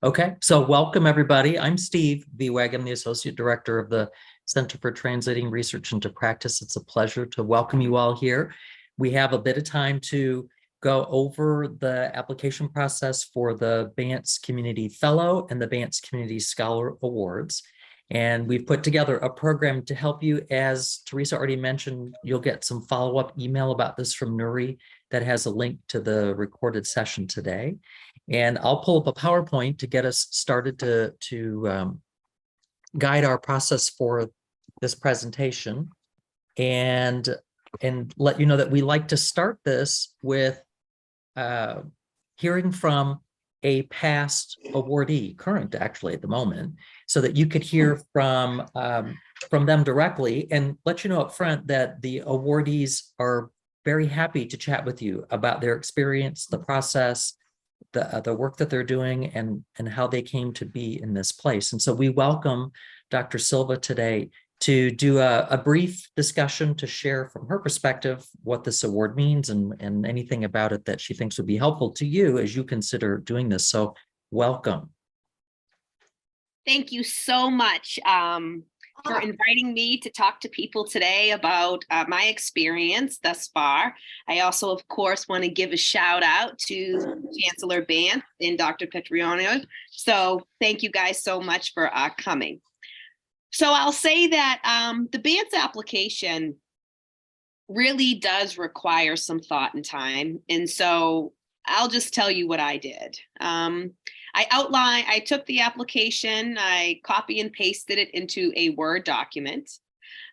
Okay, so welcome everybody. I'm Steve Vieweg. I'm the Associate Director of the Center for Translating Research into Practice. It's a pleasure to welcome you all here. We have a bit of time to go over the application process for the Bantz Community Fellow and the Bantz Community Scholar Awards. And we've put together a program to help you. As Teresa already mentioned, you'll get some follow-up email about this from Nuri that has a link to the recorded session today. And I'll pull up a PowerPoint to get us started to guide our process for this presentation and let you know that we like to start this with hearing from a past awardee, current actually at the moment, so that you could hear from them directly, and let you know up front that the awardees are very happy to chat with you about their experience, the process, the work that they're doing, and how they came to be in this place. And so we welcome Dr. Silva today to do a brief discussion to share from her perspective what this award means and anything about it that she thinks would be helpful to you as you consider doing this. So welcome. Thank you so much for inviting me to talk to people today about my experience thus far. I also, of course, want to give a shout out to Chancellor Bantz and Dr. Petriano. So thank you guys so much for coming. So I'll say that the Bantz application really does require some thought and time. And so I'll just tell you what I did. I took the application, I copy and pasted it into a Word document.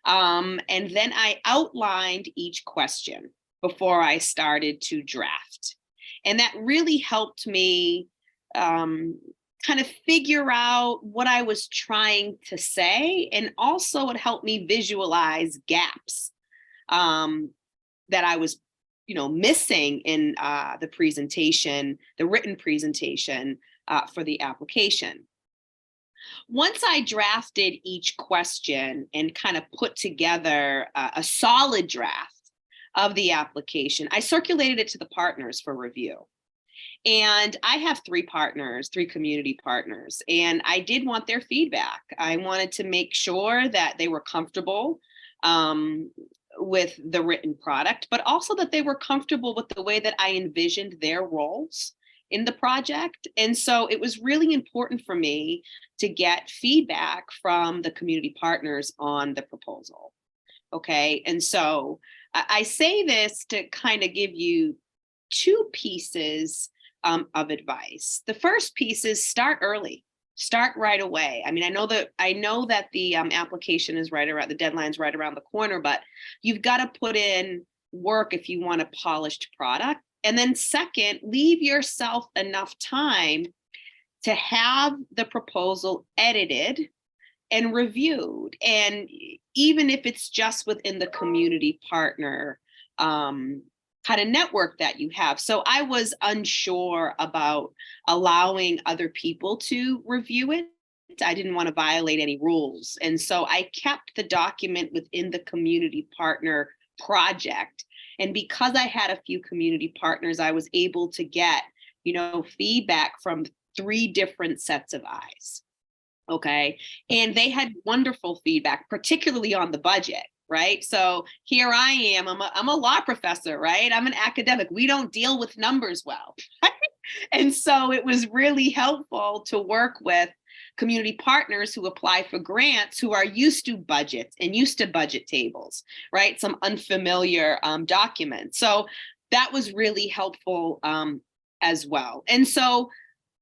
And then I outlined each question before I started to draft. And that really helped me kind of figure out what I was trying to say. And also it helped me visualize gaps that I was missing in the presentation, the written presentation for the application. Once I drafted each question and kind of put together a solid draft of the application, I circulated it to the partners for review. And I have three community partners, and I did want their feedback. I wanted to make sure that they were comfortable with the written product, but also that they were comfortable with the way that I envisioned their roles in the project. And so it was really important for me to get feedback from the community partners on the proposal. Okay, and so I say this to kind of give you two pieces of advice. The first piece is start early. Start right away. I mean, I know that the application is right around, the deadline's right around the corner, but you've got to put in work if you want a polished product. And then second, leave yourself enough time to have the proposal edited and reviewed. And even if it's just within the community partner kind of network that you have. So I was unsure about allowing other people to review it. I didn't want to violate any rules. And so I kept the document within the community partner project. And because I had a few community partners, I was able to get, feedback from 3 different sets of eyes. Okay. And they had wonderful feedback, particularly on the budget. Right. So here I am, I'm a law professor, right? I'm an academic. We don't deal with numbers well. And so it was really helpful to work with community partners who apply for grants who are used to budgets and used to budget tables, right? Some unfamiliar documents. So that was really helpful as well. And so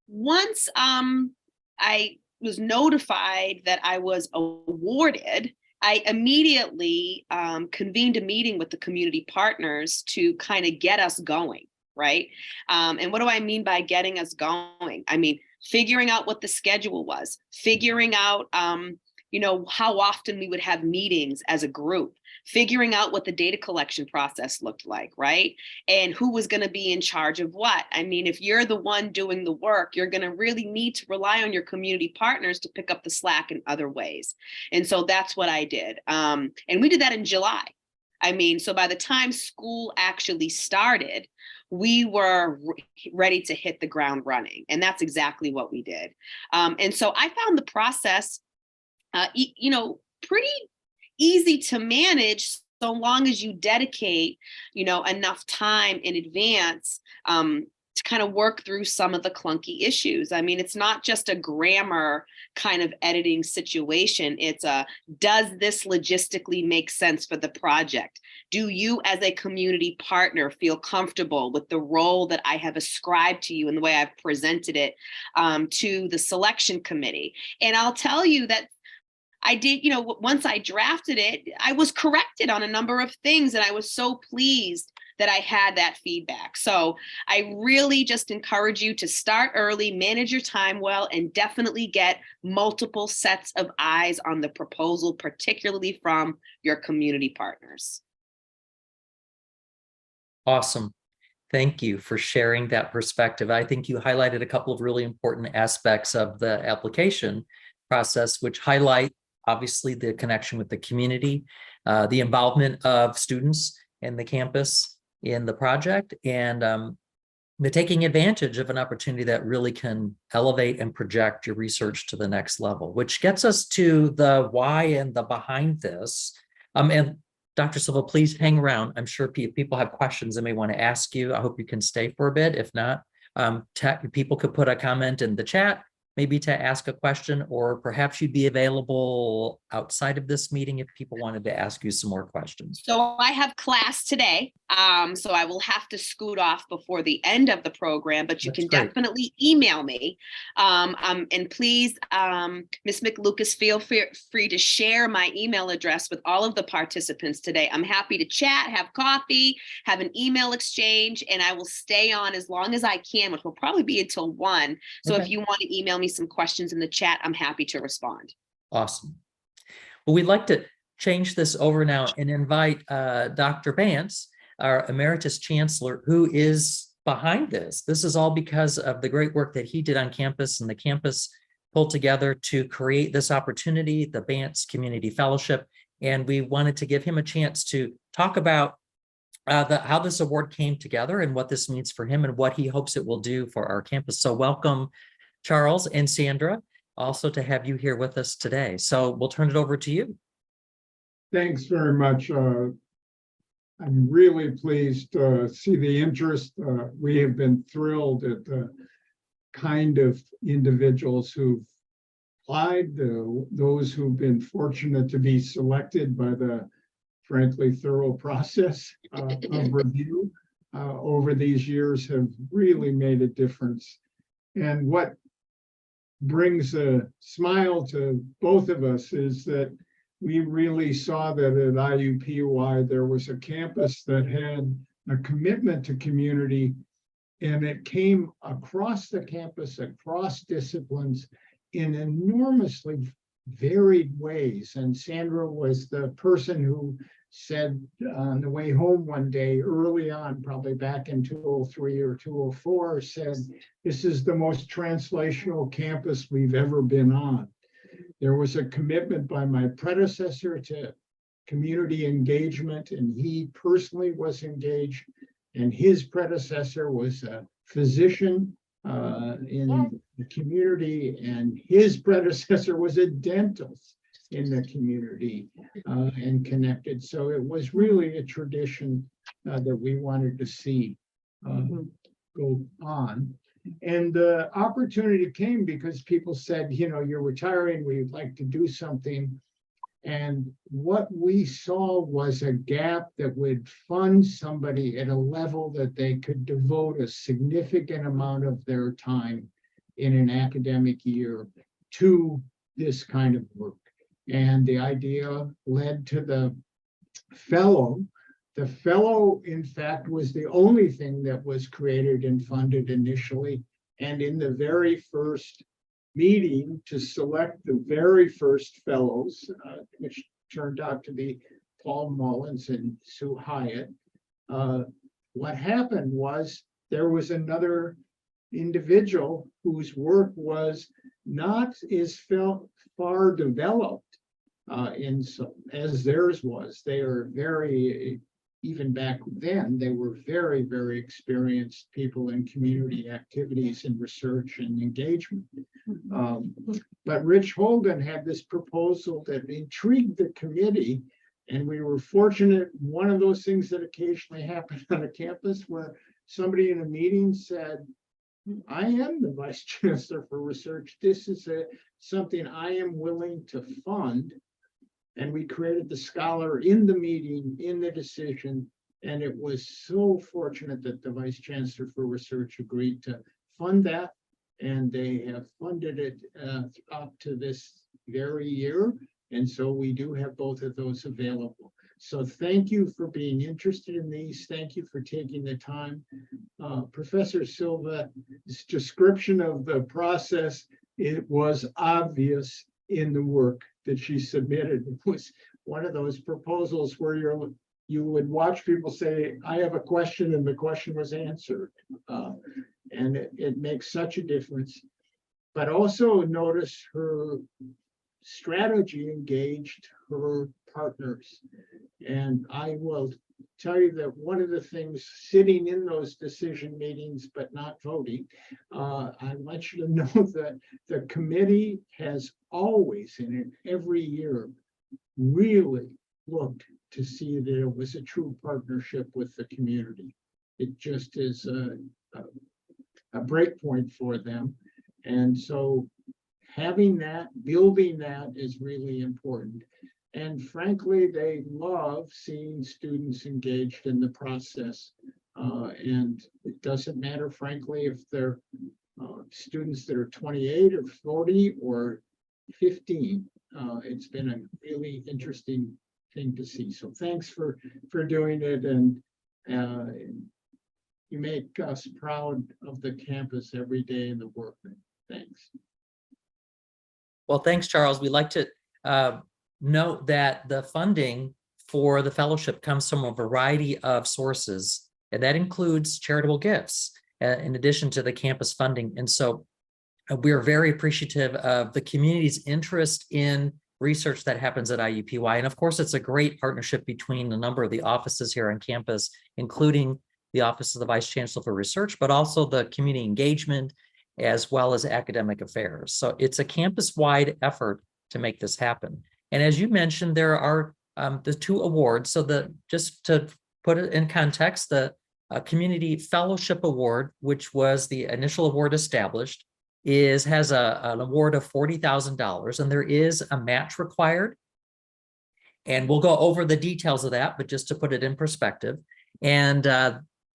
once I was notified that I was awarded, I immediately convened a meeting with the community partners to kind of get us going, right? And what do I mean by getting us going? I mean, figuring out what the schedule was, figuring out, how often we would have meetings as a group, figuring out what the data collection process looked like, right? And who was going to be in charge of what. I mean, if you're the one doing the work, you're going to really need to rely on your community partners to pick up the slack in other ways. And so that's what I did. And we did that in July. I mean, so by the time school actually started, we were ready to hit the ground running. And that's exactly what we did. And so I found the process, pretty easy to manage so long as you dedicate, enough time in advance to kind of work through some of the clunky issues. I mean, it's not just a grammar kind of editing situation. It's does this logistically make sense for the project? Do you as a community partner feel comfortable with the role that I have ascribed to you and the way I've presented it to the selection committee? And I'll tell you that I did, once I drafted it, I was corrected on a number of things, and I was so pleased that I had that feedback. So I really just encourage you to start early, manage your time well, and definitely get multiple sets of eyes on the proposal, particularly from your community partners. Awesome. Thank you for sharing that perspective. I think you highlighted a couple of really important aspects of the application process, which highlight obviously the connection with the community, the involvement of students in the campus in the project, and the taking advantage of an opportunity that really can elevate and project your research to the next level, which gets us to the why and the behind this. And Dr. Silva, please hang around. I'm sure people have questions they may want to ask you. I hope you can stay for a bit. If not, people could put a comment in the chat, maybe to ask a question, or perhaps you'd be available outside of this meeting if people wanted to ask you some more questions. So I have class today, so I will have to scoot off before the end of the program, but you can definitely email me. And please, Ms. McLucas, feel free to share my email address with all of the participants today. I'm happy to chat, have coffee, have an email exchange, and I will stay on as long as I can, which will probably be until 1. So if you want to email me some questions in the chat, I'm happy to respond. Awesome. Well, we'd like to change this over now and invite Dr. Bantz, our Emeritus Chancellor, who is behind this. This is all because of the great work that he did on campus, and the campus pulled together to create this opportunity, the Bantz Community Fellowship. And we wanted to give him a chance to talk about how this award came together and what this means for him and what he hopes it will do for our campus. So welcome, Charles and Sandra, also to have you here with us today. So we'll turn it over to you. Thanks very much. I'm really pleased to see the interest. We have been thrilled at the kind of individuals who've applied, those who've been fortunate to be selected by the frankly thorough process of review over these years have really made a difference. And what brings a smile to both of us is that we really saw that at IUPUI there was a campus that had a commitment to community, and it came across the campus, across disciplines in enormously varied ways. And Sandra was the person who said on the way home one day early on, probably back in 2003 or 2004, said, "This is the most translational campus we've ever been on." There was a commitment by my predecessor to community engagement, and he personally was engaged, and his predecessor was a physician in the community, and his predecessor was a dentist in the community and connected. So it was really a tradition that we wanted to see go on. And the opportunity came because people said, you're retiring, we'd like to do something. And what we saw was a gap that would fund somebody at a level that they could devote a significant amount of their time in an academic year to this kind of work. And the idea led to the fellow. The fellow, in fact, was the only thing that was created and funded initially. And in the very first meeting to select the very first fellows, which turned out to be Paul Mullins and Sue Hyatt, what happened was there was another individual whose work was not as far developed as theirs was. They are very, even back then, they were very, very experienced people in community activities and research and engagement. But Rich Holden had this proposal that intrigued the committee, and we were fortunate. One of those things that occasionally happen on a campus where somebody in a meeting said, I am the Vice Chancellor for Research. This is something I am willing to fund. And we created the scholar in the meeting, in the decision. And it was so fortunate that the Vice Chancellor for Research agreed to fund that. And they have funded it up to this very year. And so we do have both of those available. So thank you for being interested in these. Thank you for taking the time. Professor Silva's description of the process, it was obvious in the work that she submitted. It was one of those proposals where you would watch people say, I have a question, and the question was answered. And it makes such a difference. But also notice her strategy engaged her partners. And I will tell you that one of the things sitting in those decision meetings, but not voting, I want you to know that the committee has always, and every year, really looked to see that it was a true partnership with the community. It just is a break point for them. And so having that, building that is really important. And frankly, they love seeing students engaged in the process. And it doesn't matter, frankly, if they're students that are 28 or 40 or 15. It's been a really interesting thing to see. So thanks for doing it. And you make us proud of the campus every day in the work. Thanks. Well, thanks, Charles. We'd like to note that the funding for the fellowship comes from a variety of sources, and that includes charitable gifts in addition to the campus funding. And so we are very appreciative of the community's interest in research that happens at IUPUI. And of course, it's a great partnership between a number of the offices here on campus, including the Office of the Vice Chancellor for Research, but also the community engagement, as well as academic affairs. So it's a campus-wide effort to make this happen. And as you mentioned, there are the two awards. So just to put it in context, the Community Fellowship Award, which was the initial award established, has an award of $40,000, and there is a match required. And we'll go over the details of that, but just to put it in perspective. And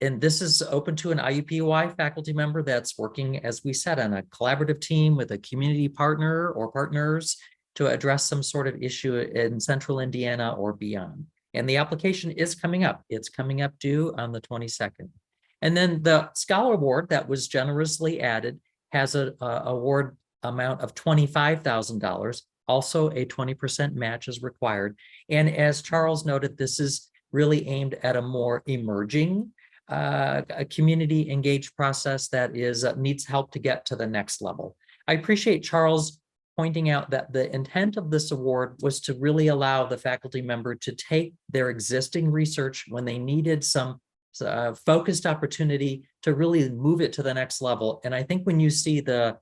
this is open to an IUPUI faculty member that's working, as we said, on a collaborative team with a community partner or partners to address some sort of issue in central Indiana or beyond. And the application is coming up. It's coming up due on the 22nd. And then the Scholar Award that was generously added has an award amount of $25,000. Also, a 20% match is required. And as Charles noted, this is really aimed at a more emerging a community engaged process that needs help to get to the next level. I appreciate Charles pointing out that the intent of this award was to really allow the faculty member to take their existing research when they needed some focused opportunity to really move it to the next level. And I think when you see the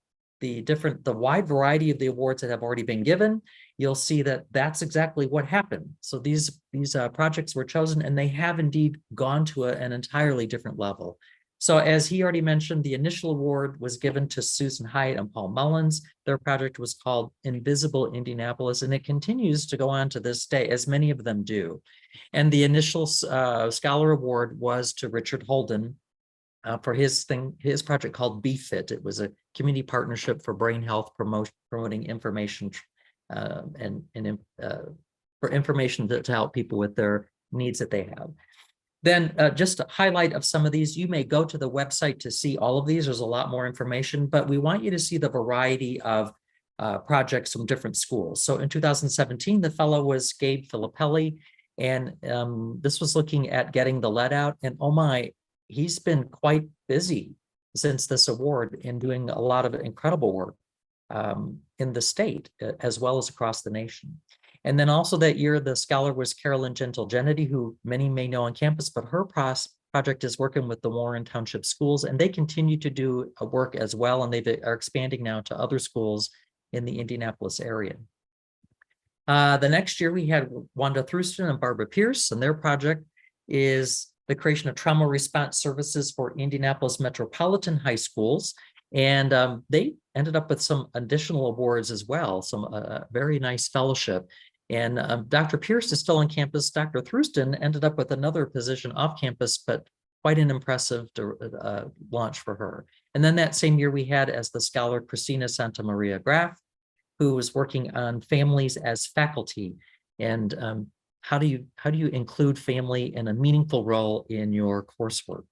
wide variety of the awards that have already been given, you'll see that that's exactly what happened. So these projects were chosen, and they have indeed gone to an entirely different level. So as he already mentioned, the initial award was given to Susan Hyatt and Paul Mullins. Their project was called Invisible Indianapolis, and it continues to go on to this day, as many of them do. And the initial Scholar Award was to Richard Holden for his project called BFIT. It was a community partnership for brain health promoting information for information to help people with their needs that they have. Then just a highlight of some of these, you may go to the website to see all of these. There's a lot more information, but we want you to see the variety of projects from different schools. So in 2017, the fellow was Gabe Filippelli, and this was looking at getting the lead out. And oh my, he's been quite busy since this award in doing a lot of incredible work in the state as well as across the nation. And then also that year, the scholar was Carolyn Gentle-Jennedy, who many may know on campus, but her project is working with the Warren Township Schools, and they continue to do work as well, and they are expanding now to other schools in the Indianapolis area. The next year, we had Wanda Thruston and Barbara Pierce, and their project is the creation of trauma response services for Indianapolis metropolitan high schools. And they ended up with some additional awards as well, some very nice fellowship. And Dr. Pierce is still on campus. Dr. Thruston ended up with another position off campus, but quite an impressive launch for her. And then that same year, we had as the scholar Christina Santa Maria Graf, who was working on families as faculty. And how do you include family in a meaningful role in your coursework?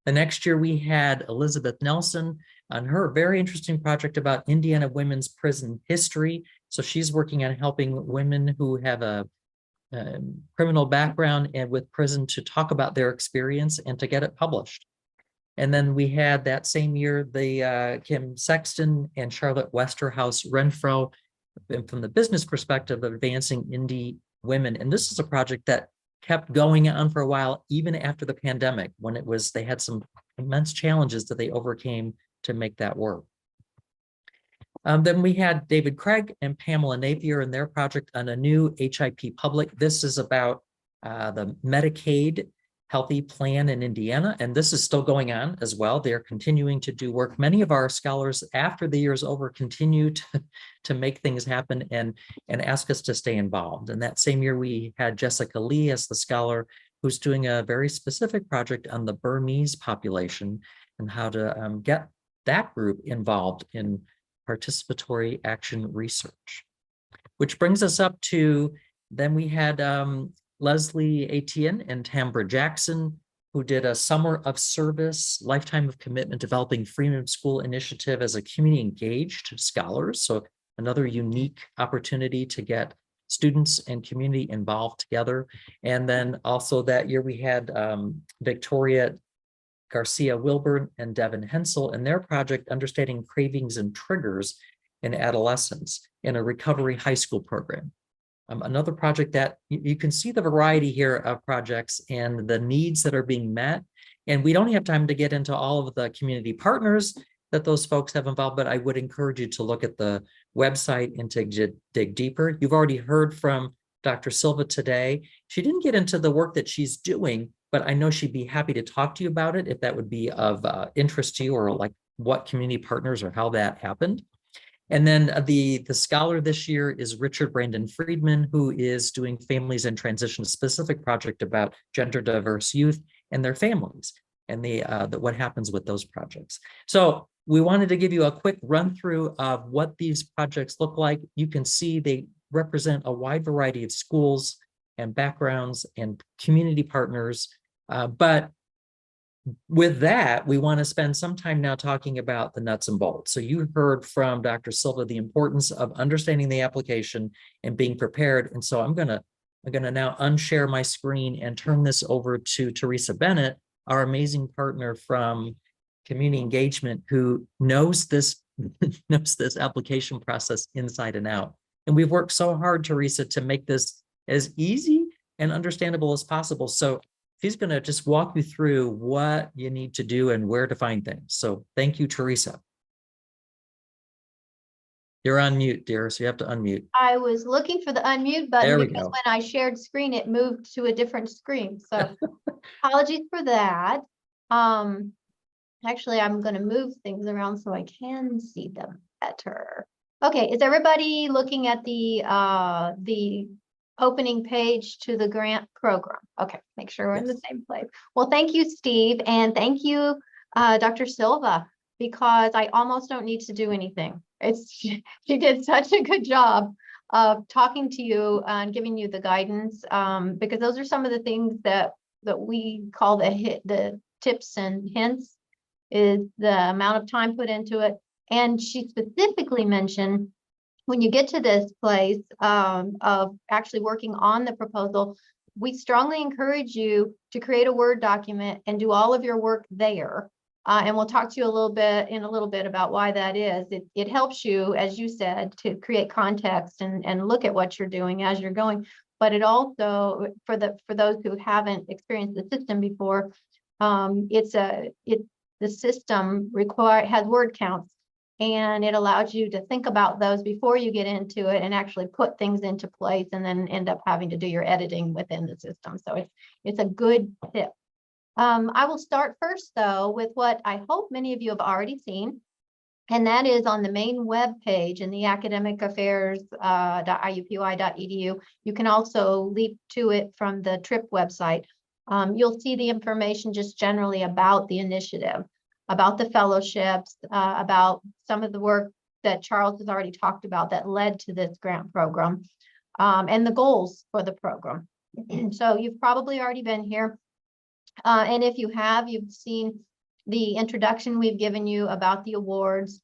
The next year, we had Elizabeth Nelson on her very interesting project about Indiana women's prison history. So she's working on helping women who have a criminal background and with prison to talk about their experience and to get it published. And then we had that same year, the Kim Sexton and Charlotte Westerhouse Renfro, from the business perspective of advancing indie women. And this is a project that kept going on for a while, even after the pandemic, when they had some immense challenges that they overcame to make that work. Then we had David Craig and Pamela Napier and their project on a new HIP public. This is about the Medicaid Healthy Plan in Indiana, and this is still going on as well. They're continuing to do work. Many of our scholars, after the year's over, continue to make things happen and ask us to stay involved. And that same year, we had Jessica Lee as the scholar who's doing a very specific project on the Burmese population and how to get that group involved in participatory action research. Which brings us up to, then we had Leslie Etienne and Tambra Jackson, who did a Summer of Service, Lifetime of Commitment, Developing Freedom School Initiative as a community engaged scholars. So another unique opportunity to get students and community involved together. And then also that year we had Victoria Garcia Wilburn and Devin Hensel and their project, Understanding Cravings and Triggers in Adolescence in a Recovery High School program. Another project that you can see the variety here of projects and the needs that are being met. And we don't have time to get into all of the community partners that those folks have involved, but I would encourage you to look at the website and to dig deeper. You've already heard from Dr. Silva today. She didn't get into the work that she's doing, but I know she'd be happy to talk to you about it if that would be of interest to you, or like what community partners or how that happened. And then the scholar this year is Richard Brandon Friedman, who is doing Families in Transition, a specific project about gender diverse youth and their families and what happens with those projects. So we wanted to give you a quick run through of what these projects look like. You can see they represent a wide variety of schools and backgrounds and community partners. But with that, we want to spend some time now talking about the nuts and bolts. So you heard from Dr. Silva the importance of understanding the application and being prepared. And so I'm gonna now unshare my screen and turn this over to Teresa Bennett, our amazing partner from Community Engagement, who knows this application process inside and out. And we've worked so hard, Teresa, to make this as easy and understandable as possible. So she's going to just walk you through what you need to do and where to find things. So thank you, Teresa. You're on mute, dear, so you have to unmute. I was looking for the unmute There button we because go. when I shared screen, it moved to a different screen. So apologies for that. Actually, I'm going to move things around so I can see them better. Okay, is everybody looking at the opening page to the grant program? Okay, make sure we're in the same place. Well, thank you, Steve, and thank you, Dr. Silva, because I almost don't need to do anything. She did such a good job of talking to you and giving you the guidance, because those are some of the things that we call the tips and hints, is the amount of time put into it. And she specifically mentioned, when you get to this place of actually working on the proposal, we strongly encourage you to create a Word document and do all of your work there, And we'll talk to you in a little bit about why that is. It helps you, as you said, to create context and look at what you're doing as you're going. But it also, for those who haven't experienced the system before, the system has word counts, and it allows you to think about those before you get into it and actually put things into place, and then end up having to do your editing within the system. So it's a good tip. I will start first, though, with what I hope many of you have already seen, and that is on the main web page in the academicaffairs.iupui.edu. You can also leap to it from the TRIP website. You'll see the information just generally about the initiative, about the fellowships, about some of the work that Charles has already talked about that led to this grant program, and the goals for the program. So you've probably already been here. And if you have, you've seen the introduction we've given you about the awards.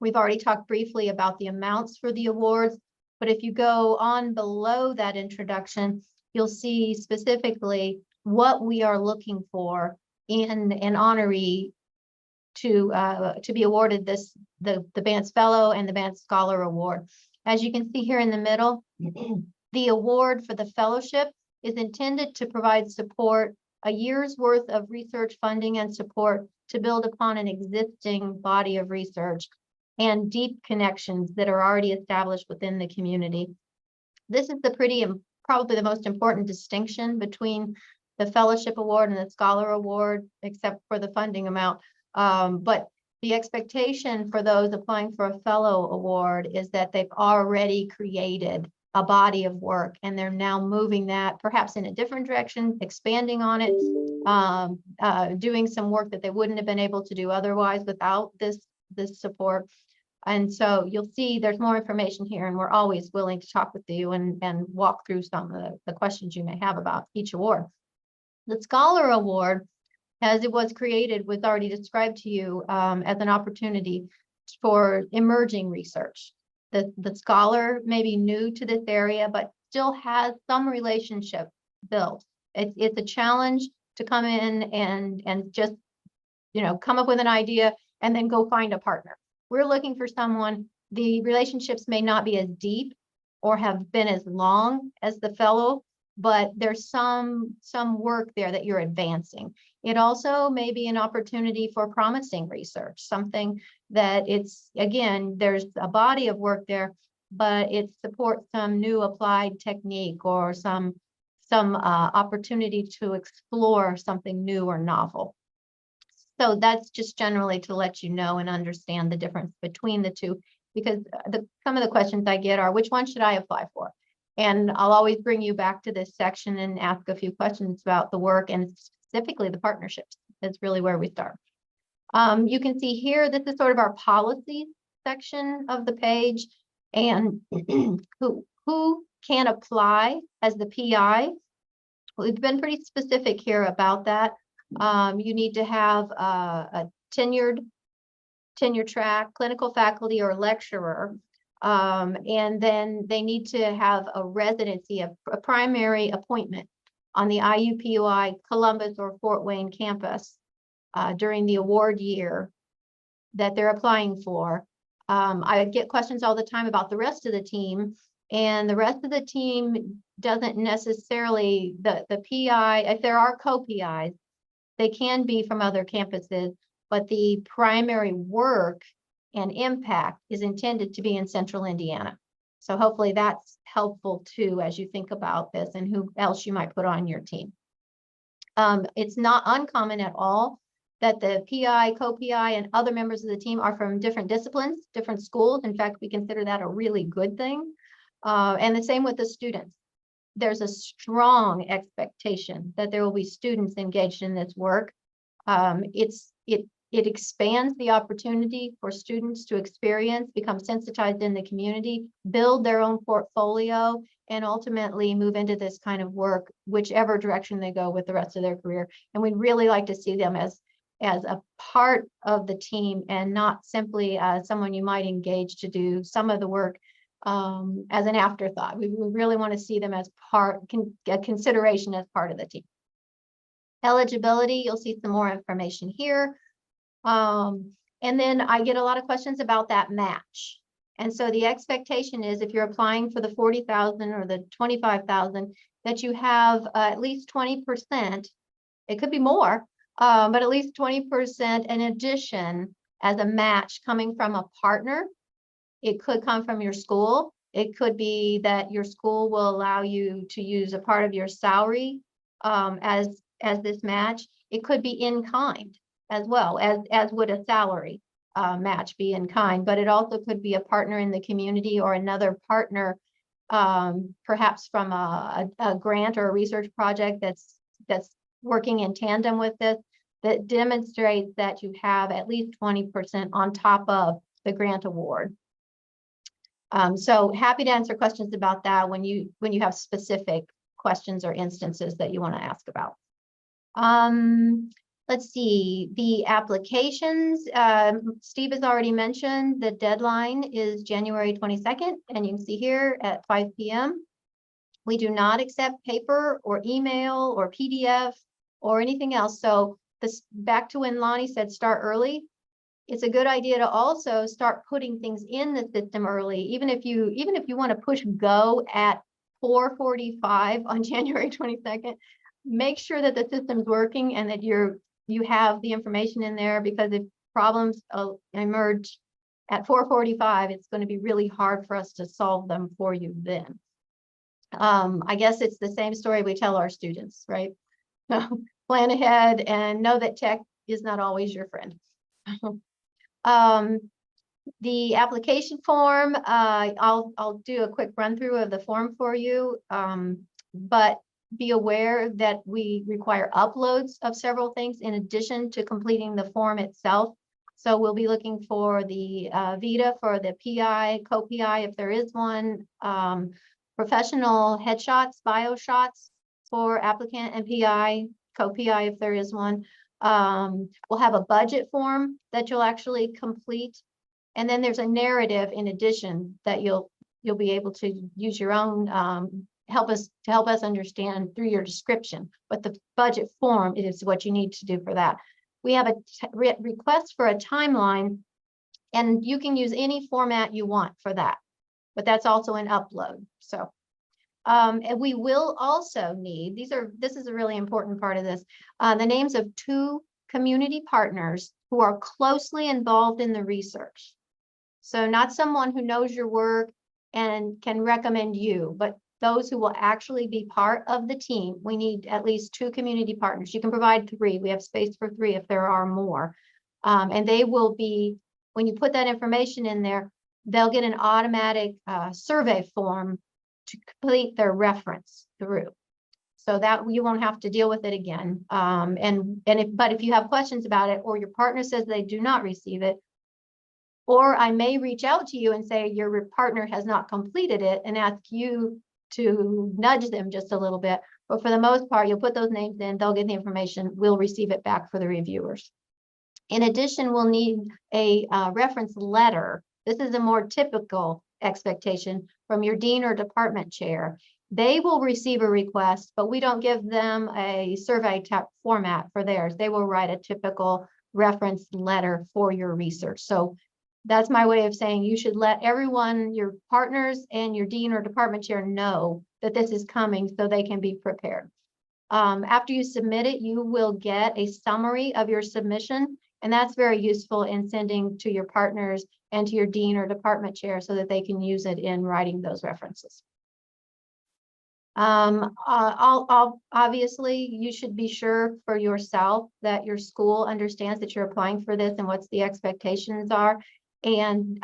We've already talked briefly about the amounts for the awards, but if you go on below that introduction, you'll see specifically what we are looking for in an honoree to be awarded the Bantz Fellow and the Bantz Scholar Award. As you can see here in the middle, the award for the fellowship is intended to provide support, a year's worth of research funding and support to build upon an existing body of research and deep connections that are already established within the community. This is probably the most important distinction between the Fellowship Award and the Scholar Award, except for the funding amount. But the expectation for those applying for a Fellow Award is that they've already created a body of work, and they're now moving that perhaps in a different direction, expanding on it, doing some work that they wouldn't have been able to do otherwise without this support. And so you'll see there's more information here, and we're always willing to talk with you and walk through some of the questions you may have about each award. The Scholar Award, as it was created, was already described to you as an opportunity for emerging research. The scholar may be new to this area, but still has some relationship built. It's a challenge to come in and just, come up with an idea and then go find a partner. We're looking for someone, the relationships may not be as deep or have been as long as the fellow, but there's some work there that you're advancing. It also may be an opportunity for promising research, something that there's a body of work there, but it supports some new applied technique or some opportunity to explore something new or novel. So that's just generally to let you know and understand the difference between the two, because some of the questions I get are, which one should I apply for? And I'll always bring you back to this section and ask a few questions about the work, and specifically the partnerships. That's really where we start. You can see here, this is sort of our policy section of the page, and who can apply as the PI. We've been pretty specific here about that. You need to have a tenure track, clinical faculty or lecturer. And then they need to have a residency, a primary appointment on the IUPUI Columbus or Fort Wayne campus during the award year that they're applying for. I get questions all the time about the rest of the team, and the rest of the team doesn't necessarily, the PI, if there are co-PIs, they can be from other campuses, but the primary work and impact is intended to be in Central Indiana. So hopefully that's helpful too, as you think about this and who else you might put on your team. It's not uncommon at all that the PI, co-PI, and other members of the team are from different disciplines, different schools. In fact, we consider that a really good thing. And the same with the students. There's a strong expectation that there will be students engaged in this work. It expands the opportunity for students to experience, become sensitized in the community, build their own portfolio, and ultimately move into this kind of work, whichever direction they go with the rest of their career. And we'd really like to see them as a part of the team and not simply someone you might engage to do some of the work as an afterthought. We really want to see them as a consideration as part of the team. Eligibility, you'll see some more information here. And then I get a lot of questions about that match. And so the expectation is if you're applying for the 40,000 or the 25,000, that you have at least 20%. It could be more, but at least 20% in addition as a match coming from a partner. It could come from your school. It could be that your school will allow you to use a part of your salary as this match. It could be in kind as well, as would a salary match be in kind, but it also could be a partner in the community or another partner, perhaps from a grant or a research project that's working in tandem with this, that demonstrates that you have at least 20% on top of the grant award. So happy to answer questions about that when you have specific questions or instances that you want to ask about. Let's see, the applications, Steve has already mentioned the deadline is January 22nd, and you can see here at 5 p.m. We do not accept paper or email or PDF or anything else. So this, back to when Lonnie said start early, it's a good idea to also start putting things in the system early, even if you want to push go at 4:45 on January 22nd, make sure that the system's working and that you have the information in there, because if problems emerge at 4:45, it's going to be really hard for us to solve them for you then. I guess it's the same story we tell our students, right? Plan ahead and know that tech is not always your friend. The application form, I'll do a quick run through of the form for you, but be aware that we require uploads of several things in addition to completing the form itself. So we'll be looking for the VITA for the PI, co-PI if there is one, professional headshots, bio shots for applicant and PI, co-PI if there is one. We'll have a budget form that you'll actually complete. And then there's a narrative in addition that you'll be able to use your own help us understand through your description. But the budget form is what you need to do for that. We have a request for a timeline, and you can use any format you want for that, but that's also an upload. So, and we will also need, this is a really important part of this, the names of 2 community partners who are closely involved in the research. So not someone who knows your work and can recommend you, but those who will actually be part of the team. We need at least 2 community partners. You can provide 3. We have space for 3 if there are more. And they will be, when you put that information in there, they'll get an automatic survey form to complete their reference through. So that you won't have to deal with it again. But if you have questions about it, or your partner says they do not receive it, or I may reach out to you and say your partner has not completed it and ask you to nudge them just a little bit. But for the most part, you'll put those names in, they'll get the information, we'll receive it back for the reviewers. In addition, we'll need a reference letter. This is a more typical expectation from your dean or department chair. They will receive a request, but we don't give them a survey type format for theirs. They will write a typical reference letter for your research. So that's my way of saying you should let everyone, your partners and your dean or department chair, know that this is coming so they can be prepared. After you submit it, you will get a summary of your submission, and that's very useful in sending to your partners and to your dean or department chair so that they can use it in writing those references. Obviously, you should be sure for yourself that your school understands that you're applying for this and what the expectations are. And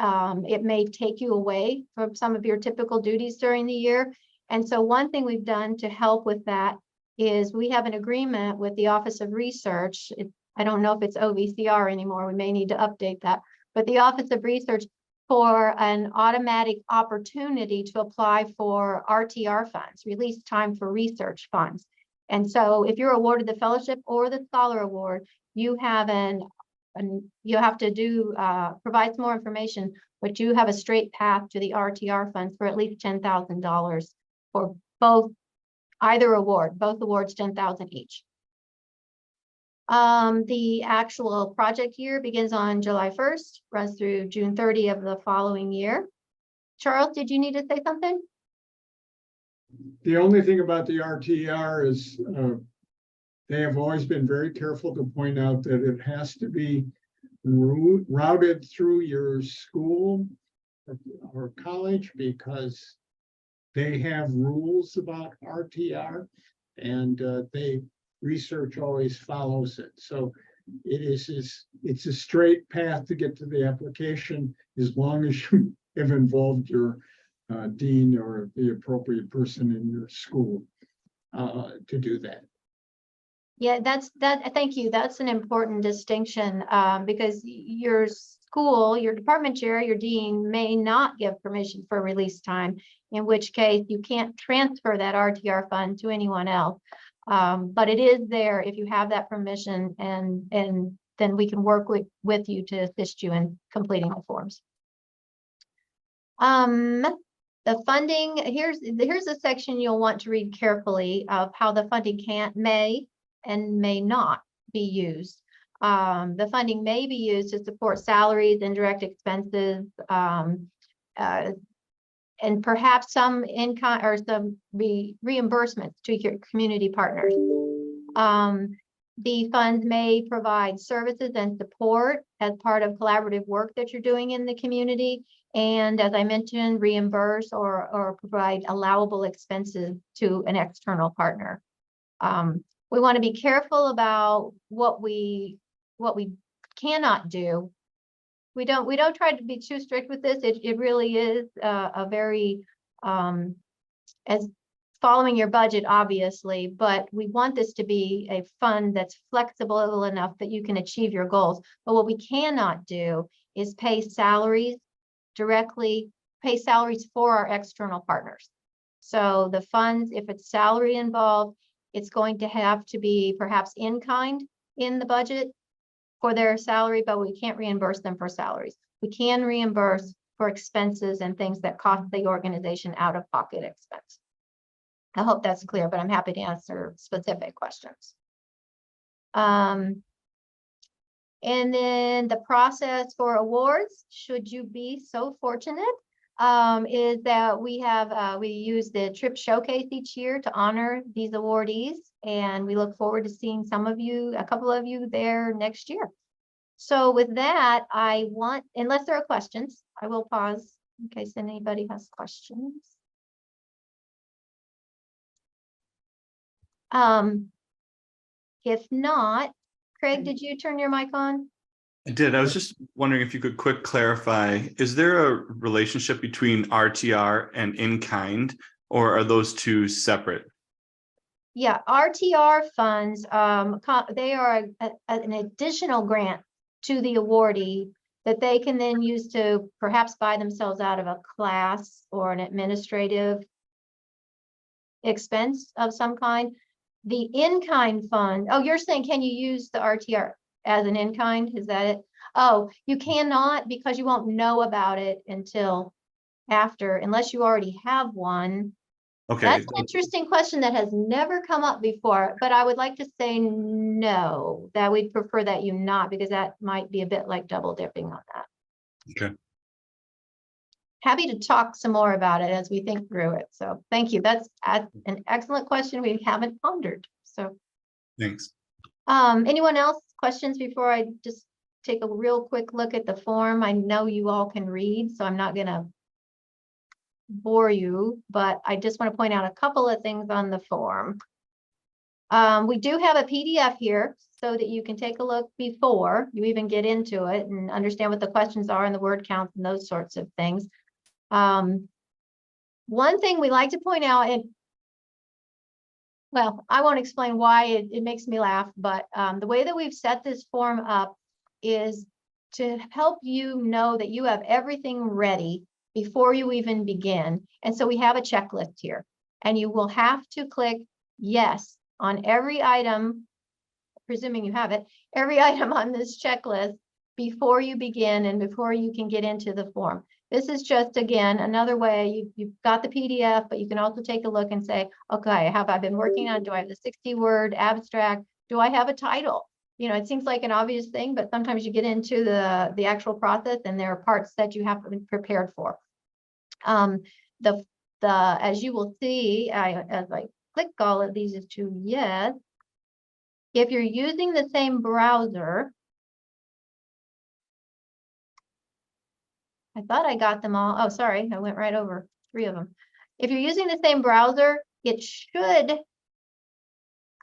it may take you away from some of your typical duties during the year. And so one thing we've done to help with that is we have an agreement with the Office of Research. I don't know if it's OVCR anymore. We may need to update that. But the Office of Research for an automatic opportunity to apply for RTR funds, release time for research funds. And so if you're awarded the fellowship or the scholar award, you have you have to do provide some more information, but you have a straight path to the RTR funds for at least $10,000 for either award, both awards $10,000 each. The actual project year begins on July 1st, runs through June 30 of the following year. Charles, did you need to say something? The only thing about the RTR is they have always been very careful to point out that it has to be routed through your school or college, because they have rules about RTR, and research always follows it. So it's a straight path to get to the application, as long as you have involved your dean or the appropriate person in your school to do that. Yeah, thank you. That's an important distinction, because your school, your department chair, your dean may not give permission for release time, in which case you can't transfer that RTR fund to anyone else. But it is there if you have that permission, and then we can work with you to assist you in completing the forms. The funding, here's a section you'll want to read carefully of how the funding may and may not be used. The funding may be used to support salaries, indirect expenses, and perhaps some income or some reimbursements to your community partners. The funds may provide services and support as part of collaborative work that you're doing in the community. And as I mentioned, reimburse or provide allowable expenses to an external partner. We want to be careful about what we cannot do. We don't try to be too strict with this. It really is a very as following your budget, obviously, but we want this to be a fund that's flexible enough that you can achieve your goals. But what we cannot do is pay salaries for our external partners. So the funds, if it's salary involved, it's going to have to be perhaps in kind in the budget for their salary, but we can't reimburse them for salaries. We can reimburse for expenses and things that cost the organization out of pocket expense. I hope that's clear, but I'm happy to answer specific questions. And then the process for awards, should you be so fortunate, is that we use the trip showcase each year to honor these awardees, and we look forward to seeing a couple of you there next year. So with that, unless there are questions, I will pause in case anybody has questions. If not, Craig, did you turn your mic on? I did. I was just wondering if you could quick clarify, is there a relationship between RTR and in-kind, or are those two separate? Yeah, RTR funds, they are an additional grant to the awardee that they can then use to perhaps buy themselves out of a class or an administrative expense of some kind. The in-kind fund, oh, you're saying, can you use the RTR as an in-kind? Is that it? Oh, you cannot, because you won't know about it until after, unless you already have one. Okay. That's an interesting question that has never come up before, but I would like to say no, that we'd prefer that you not, because that might be a bit like double dipping on that. Okay. Happy to talk some more about it as we think through it. So thank you. That's an excellent question we haven't pondered. So Thanks. Anyone else questions before I just take a real quick look at the form? I know you all can read, so I'm not going to bore you, but I just want to point out a couple of things on the form. We do have a PDF here so that you can take a look before you even get into it and understand what the questions are and the word counts and those sorts of things. One thing we like to point out, and well, I won't explain why it makes me laugh, but the way that we've set this form up is to help you know that you have everything ready before you even begin. And so we have a checklist here, and you will have to click yes on every item, presuming you have it, every item on this checklist before you begin and before you can get into the form. This is just, again, another way. You've got the PDF, but you can also take a look and say, okay, have I been working on, do I have the 60-word abstract? Do I have a title? you know, it seems like an obvious thing, but sometimes you get into the actual process and there are parts that you have to be prepared for. As you will see, as I click all of these to yes, if you're using the same browser, I thought I got them all. Oh, sorry, I went right over 3 of them. If you're using the same browser, it should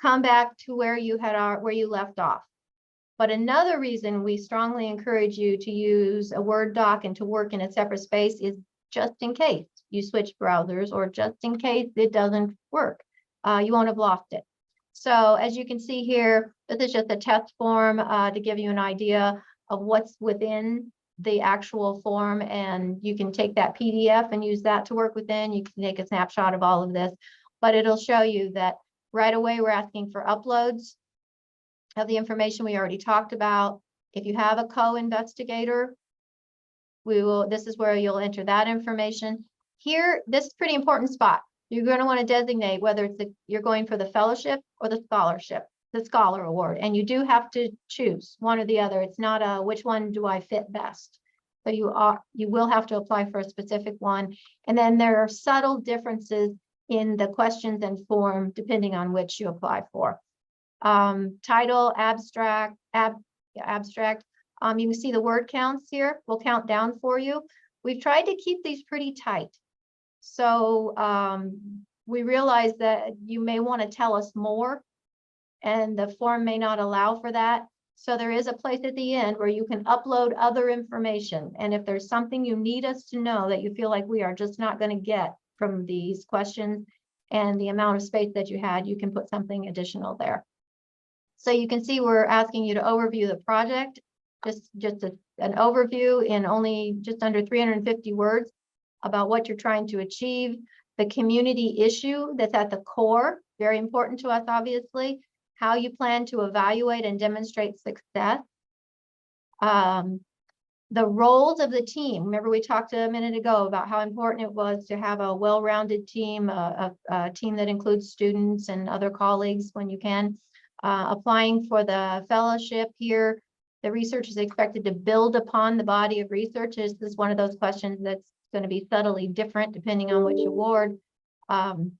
come back to where you left off. But another reason we strongly encourage you to use a Word doc and to work in a separate space is just in case you switch browsers or just in case it doesn't work. You won't have lost it. So as you can see here, this is just a test form to give you an idea of what's within the actual form, and you can take that PDF and use that to work within. You can take a snapshot of all of this, but it'll show you that right away we're asking for uploads of the information we already talked about. If you have a co-investigator, this is where you'll enter that information. Here, this is a pretty important spot. You're going to want to designate whether you're going for the fellowship or the scholarship, the Scholar Award, and you do have to choose one or the other. It's not a which one do I fit best. So you will have to apply for a specific one, and then there are subtle differences in the questions and form depending on which you apply for. Title, abstract. You can see the word counts here. We'll count down for you. We've tried to keep these pretty tight. So we realize that you may want to tell us more, and the form may not allow for that. So there is a place at the end where you can upload other information. And if there's something you need us to know that you feel like we are just not going to get from these questions and the amount of space that you had, you can put something additional there. So you can see we're asking you to overview the project, just an overview in only just under 350 words about what you're trying to achieve, the community issue that's at the core, very important to us, obviously, how you plan to evaluate and demonstrate success, the roles of the team. Remember, we talked a minute ago about how important it was to have a well-rounded team, a team that includes students and other colleagues when you can. Applying for the fellowship here, the research is expected to build upon the body of research. This is one of those questions that's going to be subtly different depending on which award. And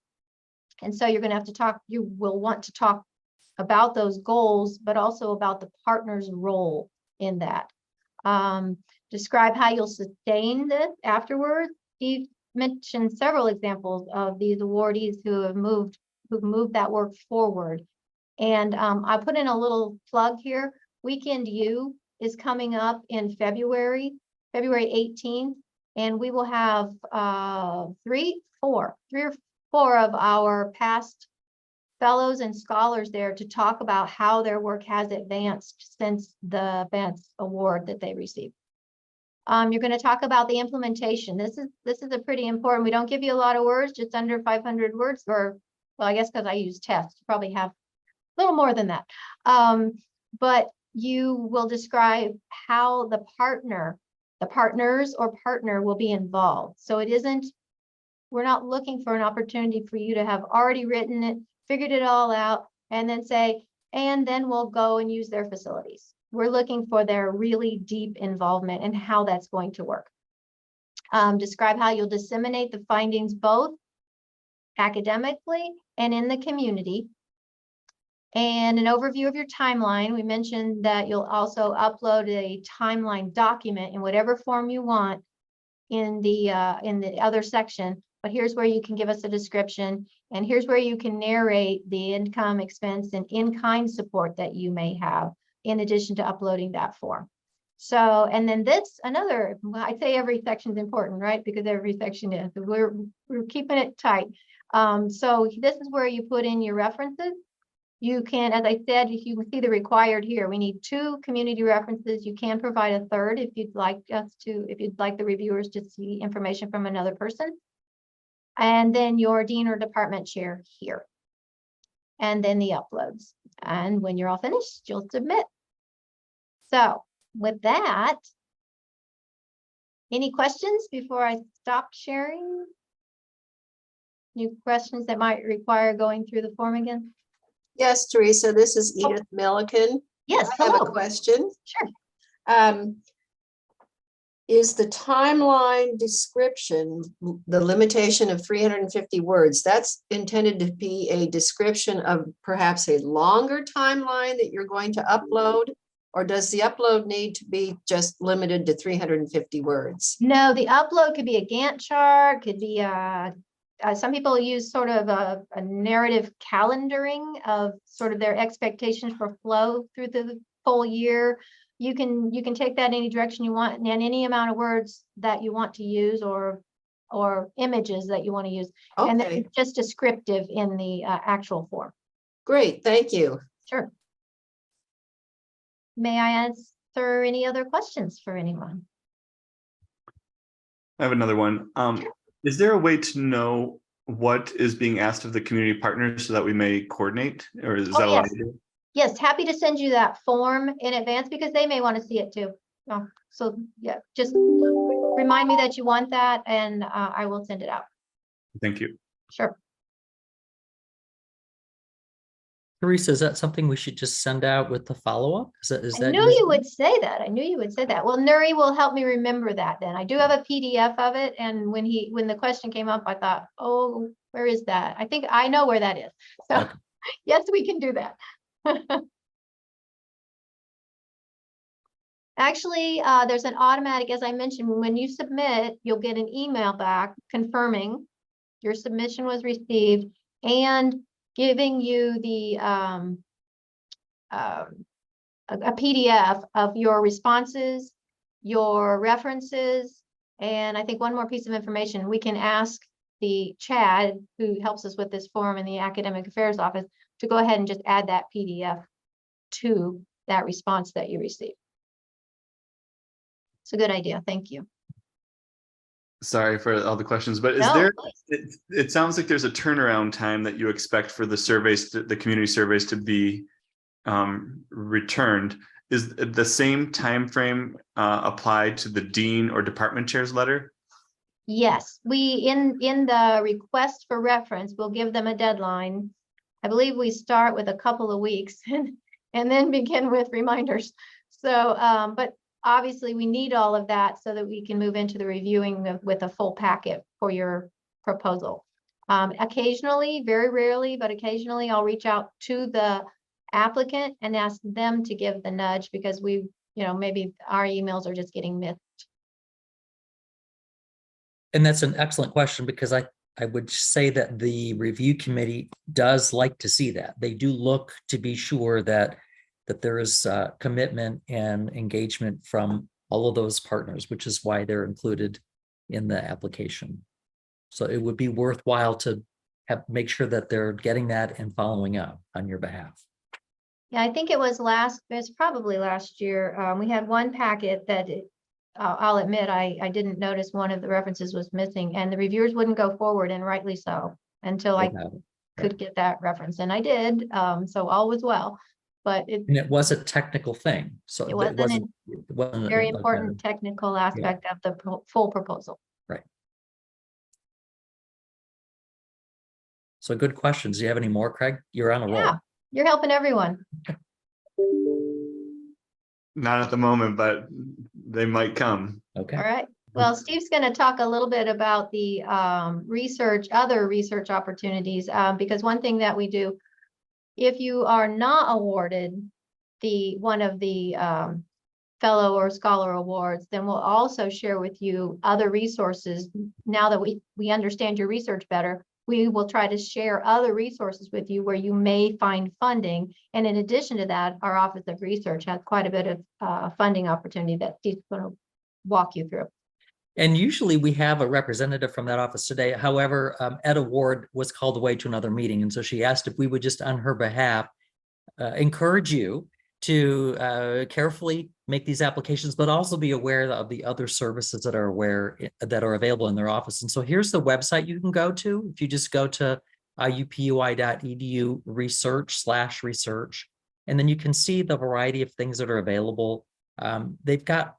so you're going to have to talk, you will want to talk about those goals, but also about the partner's role in that. Describe how you'll sustain this afterwards. Steve mentioned several examples of these awardees who've moved that work forward. And I put in a little plug here. Weekend U is coming up in February 18th, and we will have three or four of our past fellows and scholars there to talk about how their work has advanced since the Bantz Award that they received. You're going to talk about the implementation. This is a pretty important. We don't give you a lot of words, just under 500 words, or well, I guess because I use tests, you probably have a little more than that. But you will describe how the partners or partner will be involved. So we're not looking for an opportunity for you to have already written it, figured it all out, and then say, and then we'll go and use their facilities. We're looking for their really deep involvement and how that's going to work. Describe how you'll disseminate the findings both academically and in the community. And an overview of your timeline. We mentioned that you'll also upload a timeline document in whatever form you want in the other section. But here's where you can give us a description, and here's where you can narrate the income, expense, and in-kind support that you may have, in addition to uploading that form. So, and then I'd say every section is important, right? Because every section is. We're keeping it tight. So this is where you put in your references. You can, as I said, if you can see the required here, we need 2 community references. You can provide a third if you'd like the reviewers to see information from another person. And then your dean or department chair here. And then the uploads. And when you're all finished, you'll submit. So with that, any questions before I stop sharing? New questions that might require going through the form again? Yes, Teresa, this is Edith Milliken. Yes, I have a hello. question. Sure. Is the timeline description, the limitation of 350 words, that's intended to be a description of perhaps a longer timeline that you're going to upload? Or does the upload need to be just limited to 350 words? No, the upload could be a Gantt chart, could be some people use sort of a narrative calendaring of sort of their expectations for flow through the full year. You can take that any direction you want, and any amount of words that you want to use, or images that you want to use. And then Okay, it's just descriptive in the actual form. great, thank you. Sure. May I answer any other questions for anyone? I have another one. Is there a way to know what is being asked of the community partners so that we may coordinate, or is that allowed yes. to do? Yes, happy to send you that form in advance because they may want to see it too. So yeah, just remind me that you want that and I will send it out. Thank you. Sure. Teresa, is that something we should just send out with the follow-up? Is I that knew you usual? would say that. I knew you would say that. Well, Nuri will help me remember that then. I do have a PDF of it. And when the question came up, I thought, oh, where is that? I think I know where that is. So Okay. yes, we can do that. Actually, there's an automatic, as I mentioned, when you submit, you'll get an email back confirming your submission was received and giving you the a PDF of your responses, your references, and I think one more piece of information. We can ask the Chad, who helps us with this form in the Academic Affairs Office, to go ahead and just add that PDF to that response that you received. It's a good idea. Thank you. Sorry for all the questions, but is No, there, please. it sounds like there's a turnaround time that you expect for the surveys, the community surveys to be returned. Is the same time frame applied to the dean or department chair's letter? Yes, we in the request for reference, we'll give them a deadline. I believe we start with a couple of weeks and then begin with reminders. So, but obviously we need all of that so that we can move into the reviewing with a full packet for your proposal. Occasionally, very rarely, but occasionally I'll reach out to the applicant and ask them to give the nudge because maybe our emails are just getting missed. And that's an excellent question because I would say that the review committee does like to see that. They do look to be sure that there is commitment and engagement from all of those partners, which is why they're included in the application. So it would be worthwhile to make sure that they're getting that and following up on your behalf. Yeah, I think it was probably last year. We had one packet that I'll admit, I didn't notice one of the references was missing and the reviewers wouldn't go forward, and rightly so, until I could get that reference. And I did, so all was well, but it was a technical thing. So it wasn't a very important technical aspect of the full proposal. Right. So good questions. Do you have any more, Craig? You're on a roll. You're helping everyone. Not at the moment, but they might come. Okay. All right. Well, Steve's going to talk a little bit about the other research opportunities, because one thing that we do, if you are not awarded one of the fellow or scholar awards, then we'll also share with you other resources. Now that we understand your research better, we will try to share other resources with you where you may find funding. And in addition to that, our Office of Research has quite a bit of funding opportunity that Steve's going to walk you through. And usually we have a representative from that office today. However, Etta Ward was called away to another meeting. And so she asked if we would just on her behalf encourage you to carefully make these applications, but also be aware of the other services that are available in their office. And so here's the website you can go to. If you just go to iupui.edu research/research, and then you can see the variety of things that are available. They've got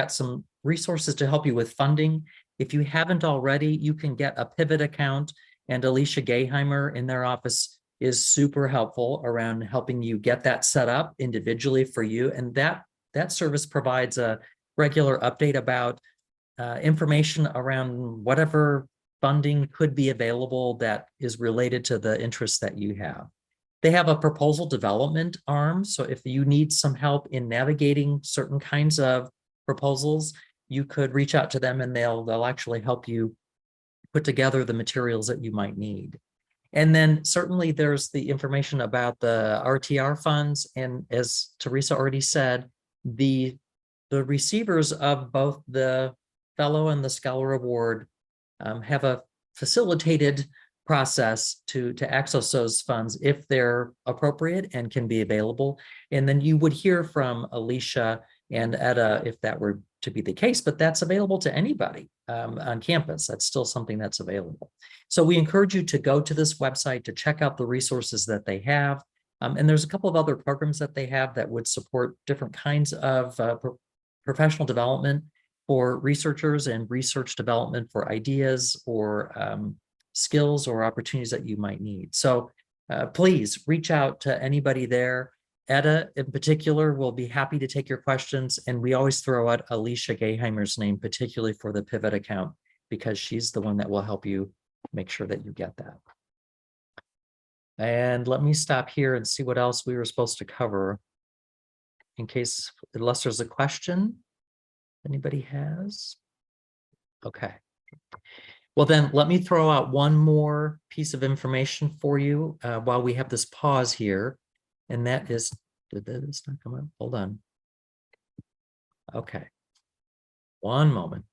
some resources to help you with funding. If you haven't already, you can get a Pivot account, and Alicia Gayheimer in their office is super helpful around helping you get that set up individually for you. And that service provides a regular update about information around whatever funding could be available that is related to the interests that you have. They have a proposal development arm. So if you need some help in navigating certain kinds of proposals, you could reach out to them and they'll actually help you put together the materials that you might need. And then certainly there's the information about the RTR funds. And as Teresa already said, the receivers of both the Fellow and the Scholar Award have a facilitated process to access those funds if they're appropriate and can be available. And then you would hear from Alicia and Etta if that were to be the case, but that's available to anybody on campus. That's still something that's available. So we encourage you to go to this website to check out the resources that they have. And there's a couple of other programs that they have that would support different kinds of professional development for researchers and research development for ideas or skills or opportunities that you might need. So please reach out to anybody there. Etta in particular will be happy to take your questions. And we always throw out Alicia Gayheimer's name, particularly for the Pivot account, because she's the one that will help you make sure that you get that. And let me stop here and see what else we were supposed to cover in case, unless there's a question anybody has. Okay. Well, then let me throw out one more piece of information for you while we have this pause here. And that is, did this not come up? Hold on. Okay. One moment.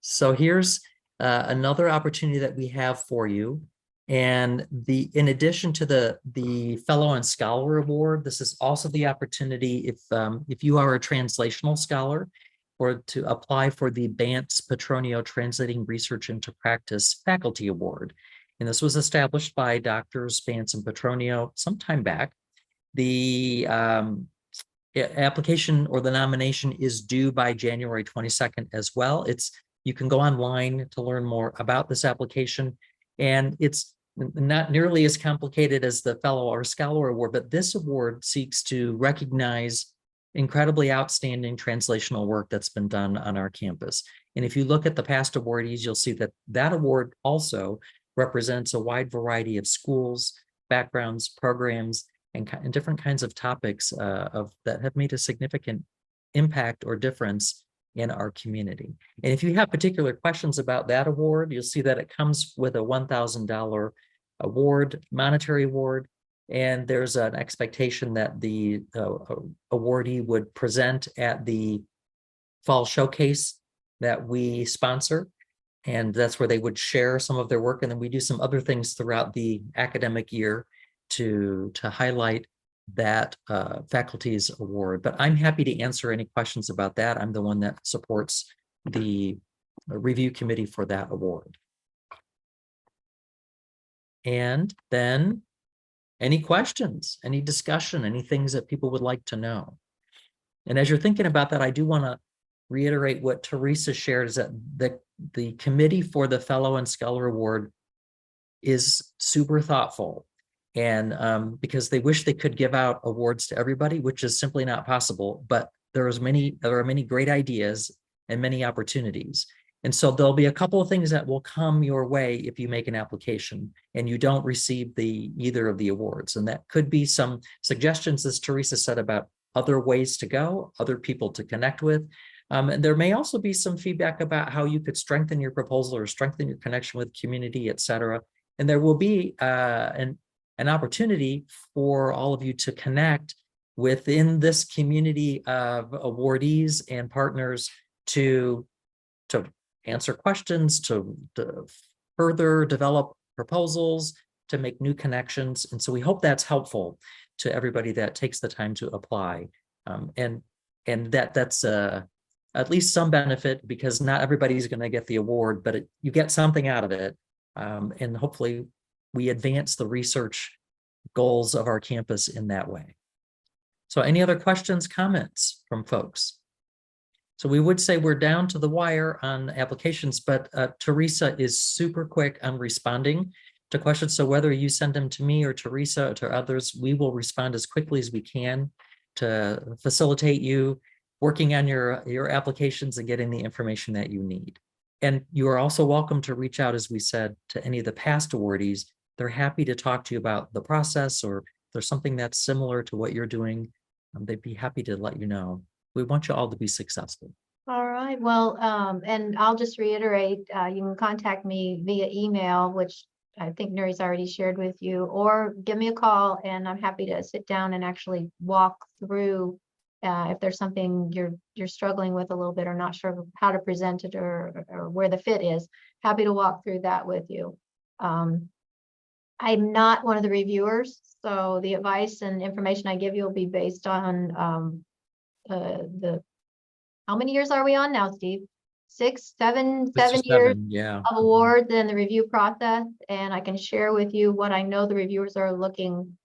So here's another opportunity that we have for you. And in addition to the Fellow and Scholar Award, this is also the opportunity if you are a translational scholar, or to apply for the Bantz Petronio Translating Research into Practice Faculty Award. And this was established by Drs. Bantz and Petronio some time back. The application or the nomination is due by January 22nd as well. You can go online to learn more about this application, and it's not nearly as complicated as the Fellow or Scholar Award, but this award seeks to recognize incredibly outstanding translational work that's been done on our campus. And if you look at the past awardees, you'll see that that award also represents a wide variety of schools, backgrounds, programs, and different kinds of topics that have made a significant impact or difference in our community. And if you have particular questions about that award, you'll see that it comes with a $1,000 award, monetary award, and there's an expectation that the awardee would present at the fall showcase that we sponsor. And that's where they would share some of their work. And then we do some other things throughout the academic year to highlight that faculty's award. But I'm happy to answer any questions about that. I'm the one that supports the review committee for that award. And then any questions, any discussion, any things that people would like to know. And as you're thinking about that, I do want to reiterate what Teresa shared, is that the committee for the Fellow and Scholar Award is super thoughtful. And because they wish they could give out awards to everybody, which is simply not possible, but there are many great ideas and many opportunities. And so there'll be a couple of things that will come your way if you make an application and you don't receive either of the awards. And that could be some suggestions, as Teresa said, about other ways to go, other people to connect with. And there may also be some feedback about how you could strengthen your proposal or strengthen your connection with community, et cetera. And there will be an opportunity for all of you to connect within this community of awardees and partners to answer questions, to further develop proposals, to make new connections. And so we hope that's helpful to everybody that takes the time to apply. And that's at least some benefit, because not everybody's going to get the award, but you get something out of it. And hopefully we advance the research goals of our campus in that way. So any other questions, comments from folks? So we would say we're down to the wire on applications, but Teresa is super quick on responding to questions. So whether you send them to me or Teresa or to others, we will respond as quickly as we can to facilitate you working on your applications and getting the information that you need. And you are also welcome to reach out, as we said, to any of the past awardees. They're happy to talk to you about the process, or if there's something that's similar to what you're doing, they'd be happy to let you know. We want you all to be successful. All right, well, and I'll just reiterate, you can contact me via email, which I think Nuri's already shared with you, or give me a call and I'm happy to sit down and actually walk through if there's something you're struggling with a little bit or not sure how to present it or where the fit is. Happy to walk through that with you. I'm not one of the reviewers, so the advice and information I give you will be based on how many years are we on now, Steve? 6, 7 years Yeah. of awards and the review process, and I can share with you what I know the reviewers are looking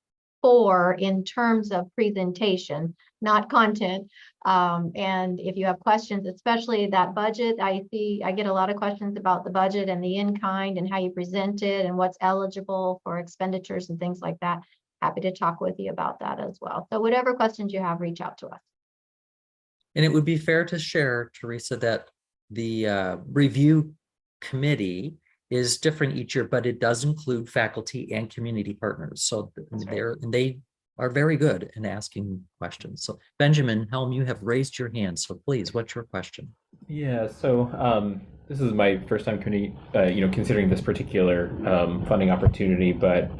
for in terms of presentation, not content. And if you have questions, especially that budget, I get a lot of questions about the budget and the in-kind and how you present it and what's eligible for expenditures and things like that. Happy to talk with you about that as well. So whatever questions you have, reach out to us. And it would be fair to share, Teresa, that the review committee is different each year, but it does include faculty and community partners. So they are very good in asking questions. So Benjamin Helm, you have raised your hand. So please, what's your question? Yeah, so this is my first time considering this particular funding opportunity, but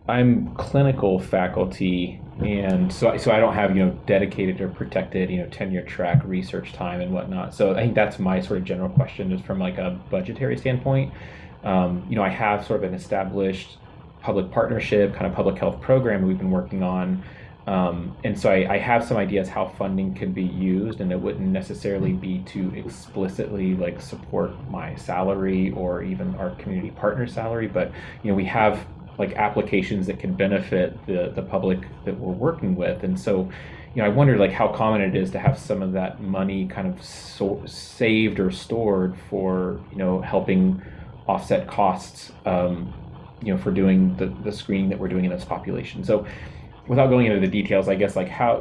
I'm clinical faculty, and so I don't have dedicated or protected tenure track research time and whatnot. So I think that's my sort of general question, is from like a budgetary standpoint. I have sort of an established public partnership kind of public health program we've been working on, and so I have some ideas how funding can be used, and it wouldn't necessarily be to explicitly like support my salary or even our community partner salary, but we have like applications that can benefit the public that we're working with. And so I wonder like how common it is to have some of that money kind of saved or stored for helping offset costs for doing the screening that we're doing in this population. So without going into the details, I guess like how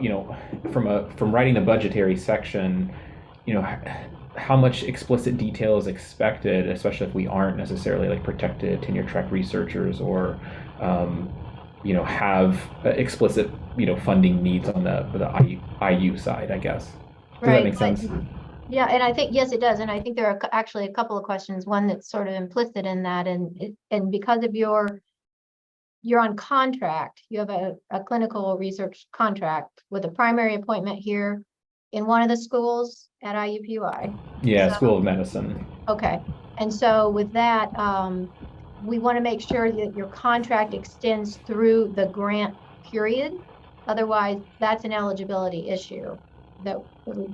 from writing the budgetary section, how much explicit detail is expected, especially if we aren't necessarily like protected tenure track researchers or have explicit funding needs on the IU side, I guess. Does that make sense? Yeah, and I think, yes, it does. And I think there are actually a couple of questions, one that's sort of implicit in that. And because of you're on contract, you have a clinical research contract with a primary appointment here in one of the schools at IUPUI. Yeah, So, School of Medicine. Okay. And so with that, we want to make sure that your contract extends through the grant period. Otherwise, that's an eligibility issue that we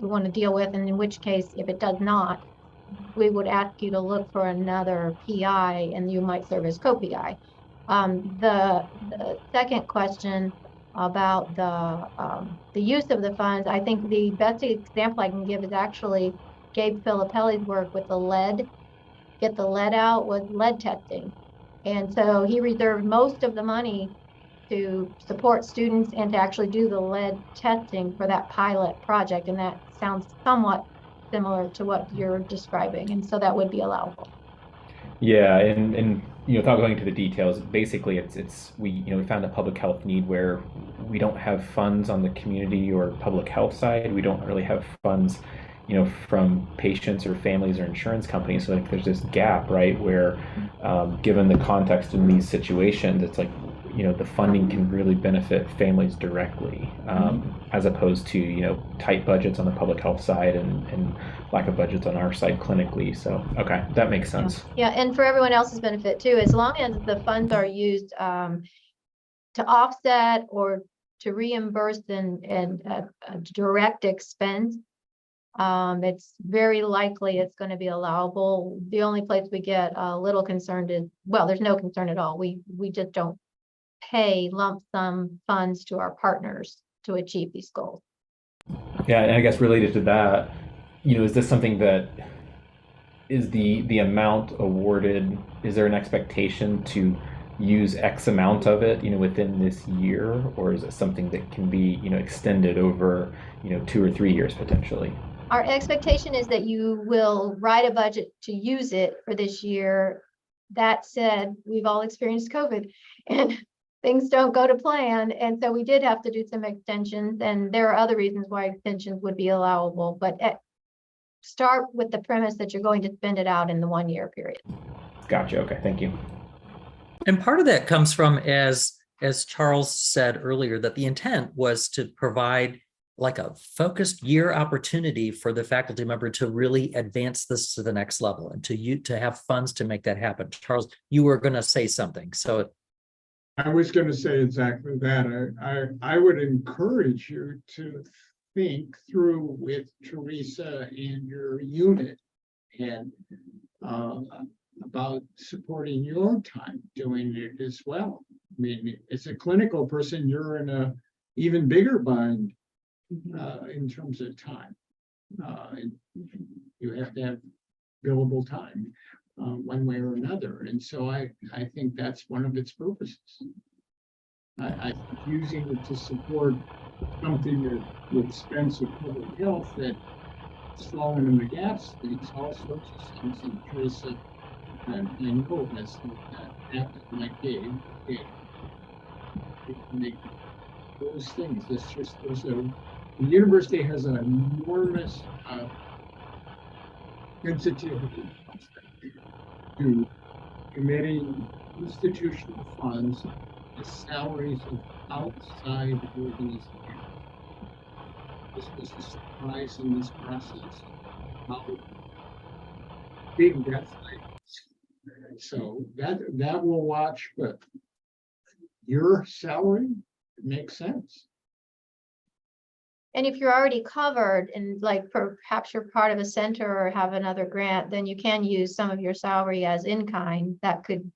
want to deal with. And in which case, if it does not, we would ask you to look for another PI and you might serve as co-PI. The second question about the use of the funds, I think the best example I can give is actually Gabe Filippelli's work with the lead, get the lead out with lead testing. And so he reserved most of the money to support students and to actually do the lead testing for that pilot project. And that sounds somewhat similar to what you're describing. And so that would be allowable. Yeah, and without going into the details, basically we found a public health need where we don't have funds on the community or public health side. We don't really have funds, from patients or families or insurance companies. So like there's this gap, right, where given the context in these situations, it's like the funding can really benefit families directly, as opposed to tight budgets on the public health side and lack of budgets on our side clinically. So okay, that makes sense. Yeah, and for everyone else's benefit too, as long as the funds are used to offset or to reimburse and a direct expense, it's very likely it's going to be allowable. The only place we get a little concerned is, well, there's no concern at all. We just don't pay lump sum funds to our partners to achieve these goals. Yeah, and I guess related to that, is this something that is the amount awarded, is there an expectation to use X amount of it, within this year, or is it something that can be, extended over, 2 or 3 years potentially? Our expectation is that you will write a budget to use it for this year. That said, we've all experienced COVID and things don't go to plan. And so we did have to do some extensions, and there are other reasons why extensions would be allowable, but start with the premise that you're going to spend it out in the 1 year period. Gotcha. Okay. Thank you. And part of that comes from, as Charles said earlier, that the intent was to provide like a focused year opportunity for the faculty member to really advance this to the next level and to have funds to make that happen. Charles, you were going to say something. So I was going to say exactly that. I would encourage you to think through with Teresa and your unit and about supporting your time doing it as well. I mean, as a clinical person, you're in a even bigger bind in terms of time. You have to have billable time one way or another. And so I think that's one of its purposes. I think using it to support something at the expense of public health that's fallen in the gaps, things, all sorts of things. And Teresa and Nicole has that like Dave make those things. It's just the university has an enormous sensitivity to committing institutional funds to salaries of outside organizations. This was a surprise in this process, how big that fight is. So that we'll watch, but your salary makes sense. And if you're already covered and like perhaps you're part of a center or have another grant, then you can use some of your salary as in kind. That could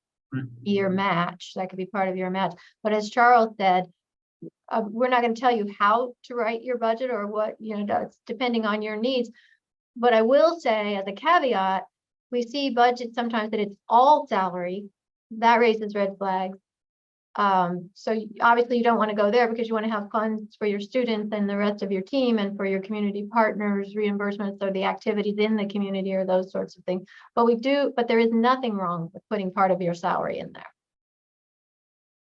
be your match. That could be part of your match. But as Charles said, we're not going to tell you how to write your budget or what, that's depending on your needs. But I will say as a caveat, we see budgets sometimes that it's all salary. That raises red flags. So obviously you don't want to go there because you want to have funds for your students and the rest of your team and for your community partners, reimbursements or the activities in the community or those sorts of things. But there is nothing wrong with putting part of your salary in there.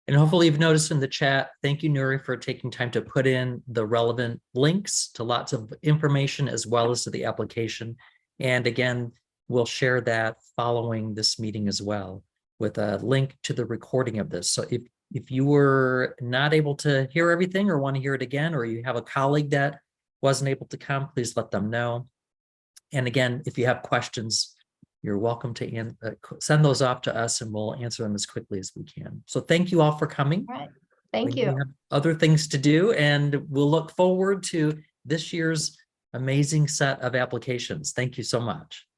and hopefully you've noticed in the chat, thank you, Nuri, for taking time to put in the relevant links to lots of information as well as to the application. And again, we'll share that following this meeting as well with a link to the recording of this. So if you were not able to hear everything or want to hear it again, or you have a colleague that wasn't able to come, please let them know. And again, if you have questions, you're welcome to send those off to us and we'll answer them as quickly as we can. So thank you all for coming. All right. Thank We you. have other things to do, and we'll look forward to this year's amazing set of applications. Thank you so much.